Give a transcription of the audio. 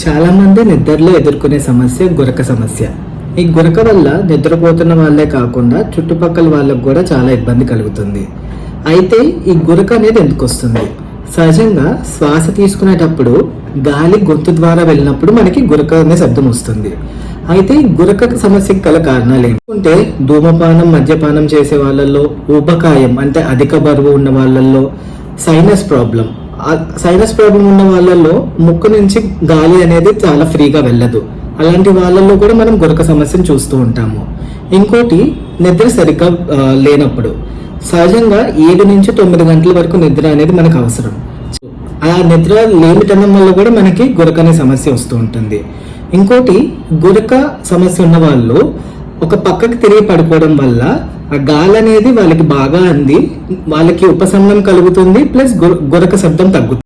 చాలా మంది నిద్రలో ఎదుర్కొనే సమస్య గురక సమస్య. ఈ గురక వల్ల నిద్రపోతున్న వాళ్ళే కాకుండా చుట్టుపక్కల వాళ్ళకు కూడా చాలా ఇబ్బంది కలుగుతుంది. అయితే ఈ గురక అనేది ఎందుకు వస్తుంది? సహజంగా శ్వాస తీసుకునేటప్పుడు గాలి గొంతు ద్వారా వెళ్ళినప్పుడు మనకి గురక అనే శబ్దం వస్తుంది. అయితే ఈ గురక సమస్యకి గల కారణాలు ఏంటంటే ధూమపానం, మద్యపానం చేసే వాళ్ళల్లో, ఊబకాయం అంటే అధిక బరువు ఉన్న వాళ్ళల్లో, సైనస్ ప్రాబ్లం ఉన్న వాళ్ళల్లో ముక్కు నుంచి గాలి అనేది చాలా ఫ్రీగా వెళ్ళదు. అలాంటి వాళ్ళల్లో కూడా మనం గురక సమస్యను చూస్తూ ఉంటాము. ఇంకోటి నిద్ర సరిగ్గా లేనప్పుడు, సహజంగా 7 నుంచి 9 గంటల వరకు నిద్ర అనేది మనకు అవసరం. ఆ నిద్ర లేమితనం వల్ల కూడా మనకి గురక అనే సమస్య వస్తూ ఉంటుంది. ఇంకోటి గురక సమస్య ఉన్న వాళ్ళు ఒక పక్కకి తిరిగి పడుకోవడం వల్ల ఆ గాలి అనేది వాళ్ళకి బాగా అంది వాళ్ళకి ఉపశమనం కలుగుతుంది, ప్లస్ గురక శబ్దం తగ్గుతుంది.